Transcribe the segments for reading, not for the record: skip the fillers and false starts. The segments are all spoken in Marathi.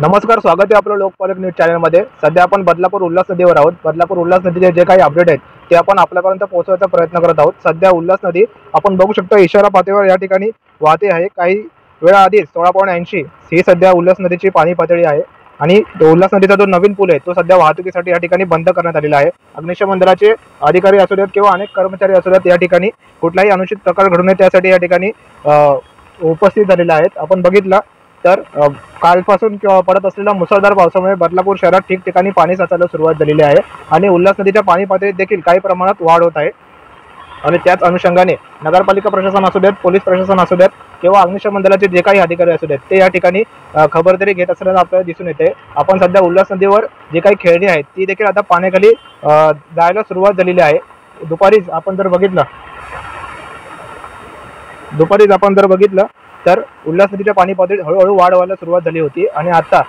नमस्कार, स्वागत आहे आपलं लोकपालक न्यूज चॅनलमध्ये। सध्या आपण बदलापूर उल्हास नदीवर आहोत। बदलापूर उल्हास नदीचे जे काही अपडेट आहेत ते आपण आपल्यापर्यंत पोहोचवायचा प्रयत्न करत आहोत। सध्या उल्हास नदी आपण बघू शकतो इशारा पातळीवर या ठिकाणी वाहते आहे। काही वेळा आधी 16.80 ही सध्या उल्हास नदीची पाणी पातळी आहे आणि उल्हास नदीचा जो नवीन पूल आहे तो सध्या वाहतुकीसाठी या ठिकाणी बंद करण्यात आलेला आहे। अग्निशमन दलाचे अधिकारी असू देत किंवा अनेक कर्मचारी असू देत या ठिकाणी कुठलाही अनुचित प्रकार घडू नये त्यासाठी या ठिकाणी उपस्थित झालेले आहेत। आपण बघितलं तर कालपासून पडत असलेल्या मुसळधार पावसामुळे बदलापूर शहरात ठिकठिकाणी पाणी साचायला सुरुवात झालेली आहे आणि उल्हास नदीच्या पाणी पातळीत देखील काही प्रमाणात वाढ होत आहे। आणि त्याच अनुषंगाने नगरपालिका प्रशासन असू देत, पोलीस प्रशासन असू देत किंवा अग्निशमन दलाचे जे काही अधिकारी असू देत ते या ठिकाणी खबरदारी घेत असल्याचं आपल्याला दिसून येते। आपण सध्या उल्हास नदीवर जे काही खेळणी आहेत ती देखील आता पाण्याखाली जायला सुरुवात झालेली आहे। दुपारीच आपण जर बघितलं तर उल्हास नदीच्या पाणी पातळीत हळूहळू वाढ व्हायला सुरुवात झाली होती आणि आता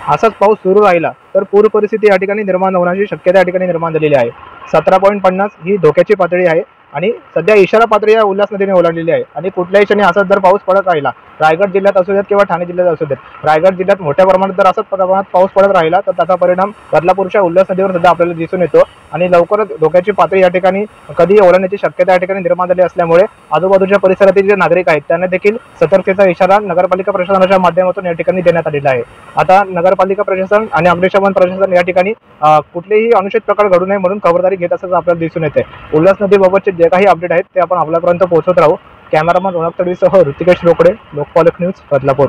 असाच पाऊस सुरू राहिला तर पूर परिस्थिती या ठिकाणी निर्माण होण्याची शक्यता या ठिकाणी निर्माण झालेली आहे। 17.50 ही धोक्याची पातळी आहे आणि सध्या इशारा पातळी या उल्हास नदीने ओलांडलेली आहे आणि कुठल्याही क्षणी असाच जर पाऊस पडत राहिला, रायगड जिल्ह्यात असू देत किंवा ठाणे जिल्ह्यात असू देत, रायगड जिल्ह्यात मोठ्या प्रमाणात जर असाच प्रमाणात पाऊस पडत राहिला तर त्याचा परिणाम बदलापूरच्या उल्हास नदीवर सध्या आपल्याला दिसून येतो आणि लवकरच धोक्याची पातळी या ठिकाणी कधी ओलांडण्याची शक्यता या ठिकाणी निर्माण झाली असल्यामुळे आजूबाजूच्या परिसरातील जे नागरिक आहेत त्यांना देखील सतर्कतेचा इशारा नगरपालिका प्रशासनाच्या माध्यमातून या ठिकाणी देण्यात आलेला आहे। आता नगरपालिका प्रशासन आणि अग्निशमन प्रशासन या ठिकाणी कुठलेही अनुचित प्रकार घडू नये म्हणून खबरदारी घेत असल्याचं आपल्याला दिसून येते। उल्हास नदीबाबतचे जे काही अपडेट आहेत ते आपण आपल्यापर्यंत पोहोचवत राहू। Cameraman Ronak तडवीसह Rutikesh Rokade, लोकपालक news, Badlapur.